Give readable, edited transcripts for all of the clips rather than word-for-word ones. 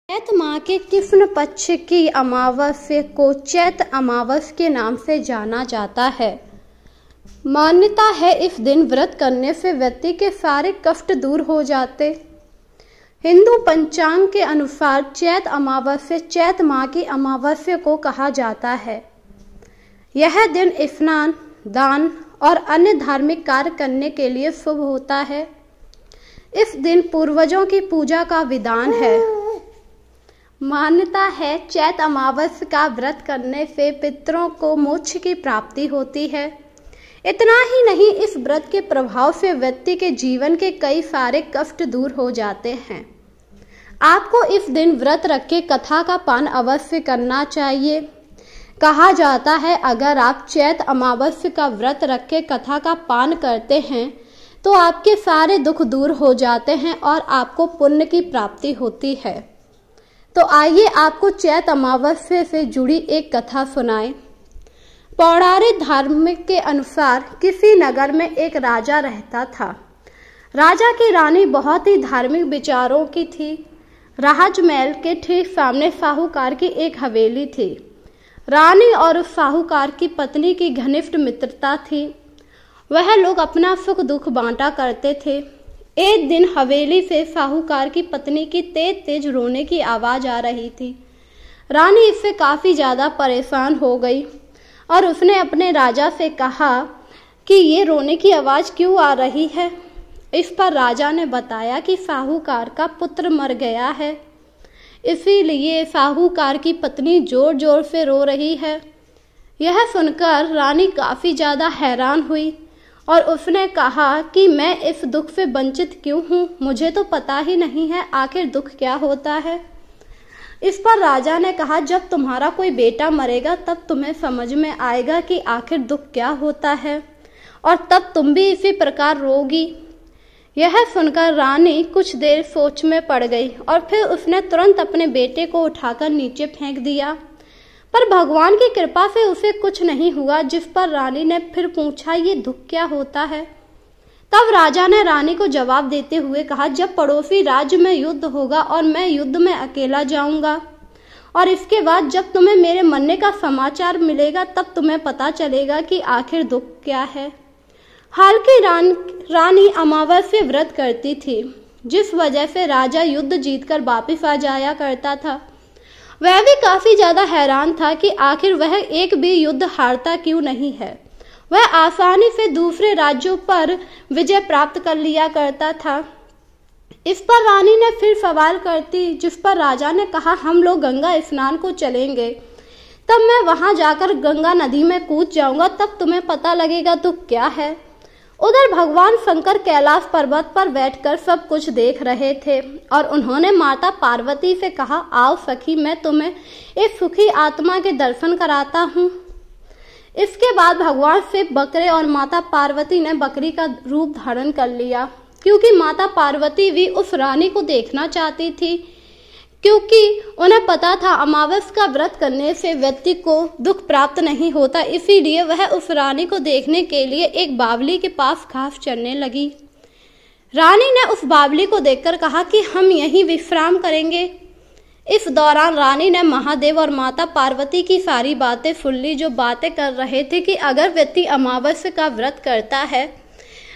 चैत माह के कृष्ण पक्ष की अमावस्या को चैत अमावस्या के नाम से जाना जाता है। मान्यता है इस दिन व्रत करने से व्यक्ति के सारे कष्ट दूर हो जाते। हिंदू पंचांग के अनुसार चैत अमावस्या चैत माह की अमावस्या को कहा जाता है। यह दिन स्नान, दान और अन्य धार्मिक कार्य करने के लिए शुभ होता है। इस दिन पूर्वजों की पूजा का विधान है। मान्यता है चैत अमावस्या का व्रत करने से पितरों को मोक्ष की प्राप्ति होती है। इतना ही नहीं, इस व्रत के प्रभाव से व्यक्ति के जीवन के कई सारे कष्ट दूर हो जाते हैं। आपको इस दिन व्रत रख के कथा का पान अवश्य करना चाहिए। कहा जाता है अगर आप चैत अमावस्या का व्रत रख के कथा का पान करते हैं तो आपके सारे दुख दूर हो जाते हैं और आपको पुण्य की प्राप्ति होती है। तो आइए आपको चैत अमावस्या से जुड़ी एक कथा सुनाएं। पौराणिक धार्मिक के अनुसार किसी नगर में एक राजा रहता था। राजा की रानी बहुत ही धार्मिक विचारों की थी। राजमहल के ठीक सामने साहूकार की एक हवेली थी। रानी और उस साहूकार की पत्नी की घनिष्ठ मित्रता थी। वह लोग अपना सुख दुख बांटा करते थे। एक दिन हवेली से साहूकार की पत्नी की तेज तेज रोने की आवाज आ रही थी। रानी इससे काफी ज्यादा परेशान हो गई और उसने अपने राजा से कहा कि ये रोने की आवाज क्यों आ रही है। इस पर राजा ने बताया कि साहूकार का पुत्र मर गया है, इसीलिए साहूकार की पत्नी जोर जोर से रो रही है। यह सुनकर रानी काफी ज्यादा हैरान हुई और उसने कहा कि मैं इस दुख से वंचित क्यों हूँ, मुझे तो पता ही नहीं है आखिर दुख क्या होता है। इस पर राजा ने कहा जब तुम्हारा कोई बेटा मरेगा तब तुम्हें समझ में आएगा कि आखिर दुख क्या होता है और तब तुम भी इसी प्रकार रोगी। यह सुनकर रानी कुछ देर सोच में पड़ गई और फिर उसने तुरंत अपने बेटे को उठाकर नीचे फेंक दिया, पर भगवान की कृपा से उसे कुछ नहीं हुआ। जिस पर रानी ने फिर पूछा ये दुख क्या होता है। तब राजा ने रानी को जवाब देते हुए कहा जब पड़ोसी राज्य में युद्ध होगा और मैं युद्ध में अकेला जाऊंगा और इसके बाद जब तुम्हें मेरे मरने का समाचार मिलेगा तब तुम्हें पता चलेगा कि आखिर दुख क्या है। हाल की रानी अमावस्या व्रत करती थी, जिस वजह से राजा युद्ध जीतकर वापिस आ जाया करता था। वह भी काफी ज्यादा हैरान था कि आखिर वह एक भी युद्ध हारता क्यों नहीं है। वह आसानी से दूसरे राज्यों पर विजय प्राप्त कर लिया करता था। इस पर रानी ने फिर सवाल करती, जिस पर राजा ने कहा हम लोग गंगा स्नान को चलेंगे, तब मैं वहां जाकर गंगा नदी में कूद जाऊंगा, तब तुम्हें पता लगेगा दुख क्या है। उधर भगवान शंकर कैलाश पर्वत पर बैठकर सब कुछ देख रहे थे और उन्होंने माता पार्वती से कहा आओ सखी, मैं तुम्हें एक सुखी आत्मा के दर्शन कराता हूँ। इसके बाद भगवान शिव बकरे और माता पार्वती ने बकरी का रूप धारण कर लिया, क्योंकि माता पार्वती भी उस रानी को देखना चाहती थी, क्योंकि उन्हें पता था अमावस्या का व्रत करने से व्यक्ति को दुख प्राप्त नहीं होता। इसीलिए वह उस रानी को देखने के लिए एक बावली के पास घास चरने लगी। रानी ने उस बावली को देखकर कहा कि हम यहीं विश्राम करेंगे। इस दौरान रानी ने महादेव और माता पार्वती की सारी बातें सुन ली, जो बातें कर रहे थे कि अगर व्यक्ति अमावस्या का व्रत करता है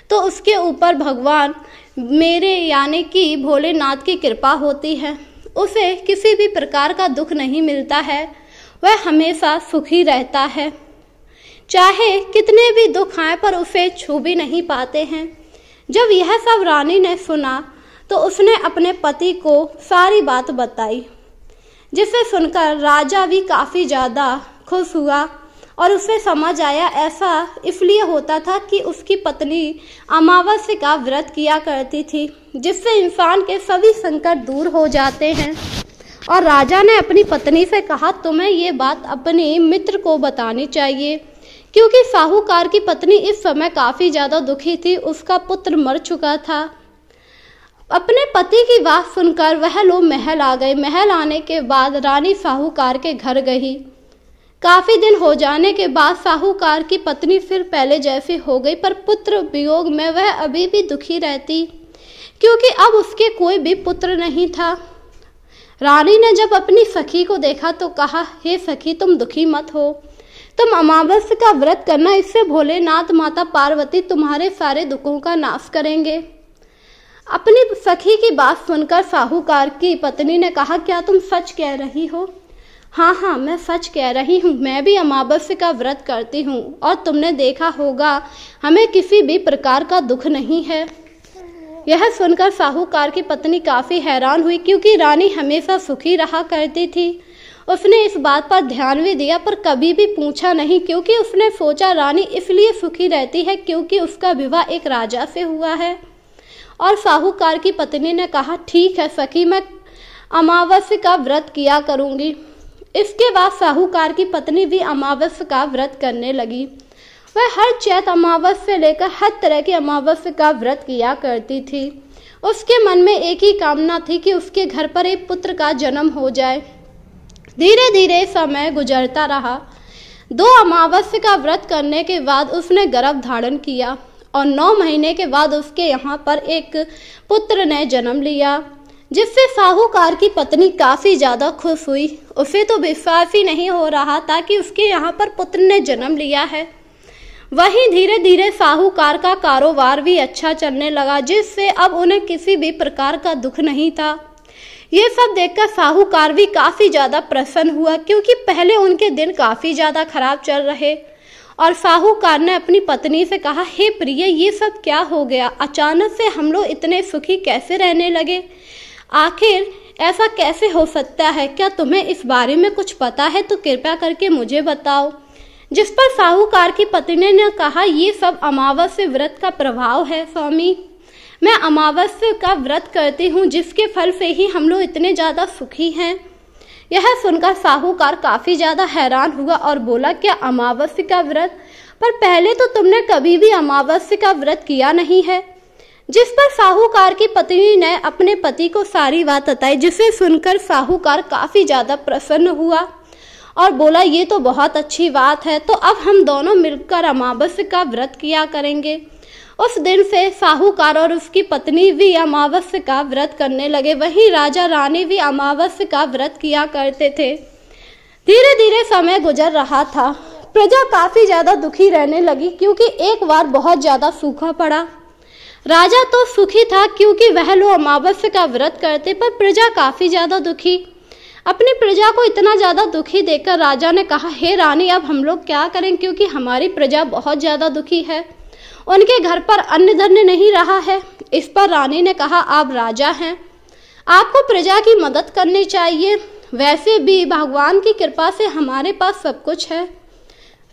तो उसके ऊपर भगवान मेरे यानी कि भोलेनाथ की कृपा होती है, उसे किसी भी प्रकार का दुख नहीं मिलता है, वह हमेशा सुखी रहता है, चाहे कितने भी दुख आए पर उसे छू भी नहीं पाते हैं। जब यह सब रानी ने सुना तो उसने अपने पति को सारी बात बताई, जिसे सुनकर राजा भी काफी ज्यादा खुश हुआ और उसे समझ आया ऐसा इसलिए होता था कि उसकी पत्नी अमावस्या का व्रत किया करती थी, जिससे इंसान के सभी संकट दूर हो जाते हैं। और राजा ने अपनी पत्नी से कहा तुम्हें ये बात अपने मित्र को बतानी चाहिए, क्योंकि साहूकार की पत्नी इस समय काफी ज्यादा दुखी थी, उसका पुत्र मर चुका था। अपने पति की बात सुनकर वह लोग महल आ गए। महल आने के बाद रानी साहूकार के घर गई। काफी दिन हो जाने के बाद साहूकार की पत्नी फिर पहले जैसी हो गई, पर पुत्र वियोग में वह अभी भी दुखी रहती, क्योंकि अब उसके कोई भी पुत्र नहीं था। रानी ने जब अपनी सखी को देखा तो कहा, हे सखी, तुम दुखी मत हो, तुम अमावस्या का व्रत करना, इससे भोलेनाथ माता पार्वती तुम्हारे सारे दुखों का नाश करेंगे। अपनी सखी की बात सुनकर साहूकार की पत्नी ने कहा, क्या तुम सच कह रही हो? हाँ हाँ, मैं सच कह रही हूँ, मैं भी अमावस्या का व्रत करती हूँ और तुमने देखा होगा हमें किसी भी प्रकार का दुख नहीं है। यह सुनकर साहूकार की पत्नी काफी हैरान हुई, क्योंकि रानी हमेशा सुखी रहा करती थी। उसने इस बात पर ध्यान भी दिया पर कभी भी पूछा नहीं, क्योंकि उसने सोचा रानी इसलिए सुखी रहती है क्योंकि उसका विवाह एक राजा से हुआ है। और साहूकार की पत्नी ने कहा, ठीक है सखी, मैं अमावस्या का व्रत किया करूंगी। इसके बाद साहूकार की पत्नी भी अमावस्या का व्रत करने लगी। वह हर चैत अमावस्या से लेकर हर तरह की अमावस्या का व्रत किया करती थी। उसके मन में एक ही कामना थी कि उसके घर पर एक पुत्र का जन्म हो जाए। धीरे धीरे समय गुजरता रहा। 2 अमावस्या का व्रत करने के बाद उसने गर्भ धारण किया और 9 महीने के बाद उसके यहाँ पर एक पुत्र ने जन्म लिया, जिससे साहूकार की पत्नी काफी ज्यादा खुश हुई। उसे तो विश्वास ही नहीं हो रहा था कि उसके यहाँ पर पुत्र ने जन्म लिया है। वहीं धीरे धीरे साहूकार का कारोबार भी अच्छा चलने लगा, जिससे अब उन्हें किसी भी प्रकार का दुख नहीं था। ये सब देखकर साहूकार भी काफी ज्यादा प्रसन्न हुआ, क्योंकि पहले उनके दिन काफी ज्यादा खराब चल रहे। और साहूकार ने अपनी पत्नी से कहा, हे प्रिय, ये सब क्या हो गया? अचानक से हम लोग इतने सुखी कैसे रहने लगे? आखिर ऐसा कैसे हो सकता है? क्या तुम्हें इस बारे में कुछ पता है तो कृपया करके मुझे बताओ। जिस पर साहूकार की पत्नी ने कहा, ये सब अमावस्या व्रत का प्रभाव है स्वामी। मैं अमावस्या का व्रत करती हूँ, जिसके फल से ही हम लोग इतने ज्यादा सुखी हैं। यह सुनकर साहूकार काफी ज्यादा हैरान हुआ और बोला, क्या अमावस्या का व्रत? पर पहले तो तुमने कभी भी अमावस्या का व्रत किया नहीं है। जिस पर साहूकार की पत्नी ने अपने पति को सारी बात बताई, जिसे सुनकर साहूकार काफी ज्यादा प्रसन्न हुआ और बोला, ये तो बहुत अच्छी बात है, तो अब हम दोनों मिलकर अमावस्या का व्रत किया करेंगे। उस दिन से साहूकार और उसकी पत्नी भी अमावस्या का व्रत करने लगे। वहीं राजा रानी भी अमावस्या का व्रत किया करते थे। धीरे धीरे समय गुजर रहा था। प्रजा काफी ज्यादा दुखी रहने लगी, क्योंकि एक बार बहुत ज्यादा सूखा पड़ा। राजा तो सुखी था क्योंकि वह लोग अमावस्या का व्रत करते, पर प्रजा काफी ज्यादा दुखी। अपनी प्रजा को इतना ज्यादा दुखी देखकर राजा ने कहा, हे रानी, अब हम लोग क्या करें, क्योंकि हमारी प्रजा बहुत ज्यादा दुखी है। उनके घर पर अन्न धन्य नहीं रहा है। इस पर रानी ने कहा, आप राजा हैं, आपको प्रजा की मदद करनी चाहिए। वैसे भी भगवान की कृपा से हमारे पास सब कुछ है।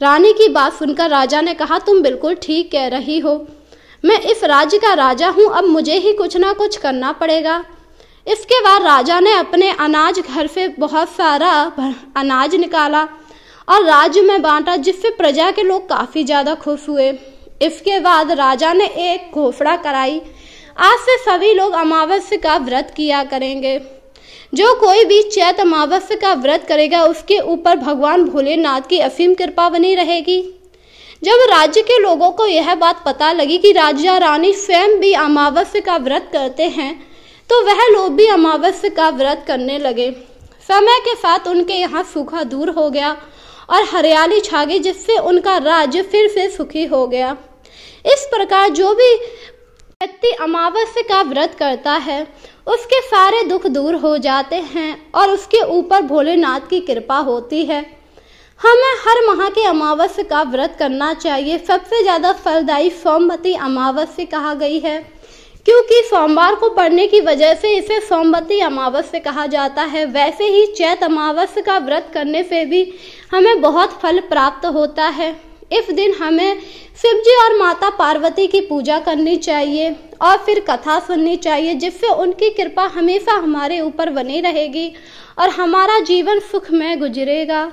रानी की बात सुनकर राजा ने कहा, तुम बिल्कुल ठीक कह रही हो, मैं इस राज्य का राजा हूँ, अब मुझे ही कुछ ना कुछ करना पड़ेगा। इसके बाद राजा ने अपने अनाज घर से बहुत सारा अनाज निकाला और राज्य में बांटा, जिससे प्रजा के लोग काफी ज्यादा खुश हुए। इसके बाद राजा ने एक घोषणा कराई, आज से सभी लोग अमावस्या का व्रत किया करेंगे। जो कोई भी चैत अमावस्या का व्रत करेगा, उसके ऊपर भगवान भोलेनाथ की असीम कृपा बनी रहेगी। जब राज्य के लोगों को यह बात पता लगी कि राजा रानी स्वयं भी अमावस्या का व्रत करते हैं, तो वह लोग भी अमावस्या का व्रत करने लगे। समय के साथ उनके यहाँ सूखा दूर हो गया और हरियाली छा गई, जिससे उनका राज्य फिर से सुखी हो गया। इस प्रकार जो भी व्यक्ति अमावस्या का व्रत करता है, उसके सारे दुख दूर हो जाते हैं और उसके ऊपर भोलेनाथ की कृपा होती है। हमें हर माह की अमावस्या का व्रत करना चाहिए। सबसे ज्यादा फलदायी सोमवती अमावस्या कहा गई है, क्योंकि सोमवार को पड़ने की वजह से इसे सोमवती अमावस्या कहा जाता है। वैसे ही चैत अमावस्या का व्रत करने से भी हमें बहुत फल प्राप्त होता है। इस दिन हमें शिव जी और माता पार्वती की पूजा करनी चाहिए और फिर कथा सुननी चाहिए, जिससे उनकी कृपा हमेशा हमारे ऊपर बनी रहेगी और हमारा जीवन सुख में गुजरेगा।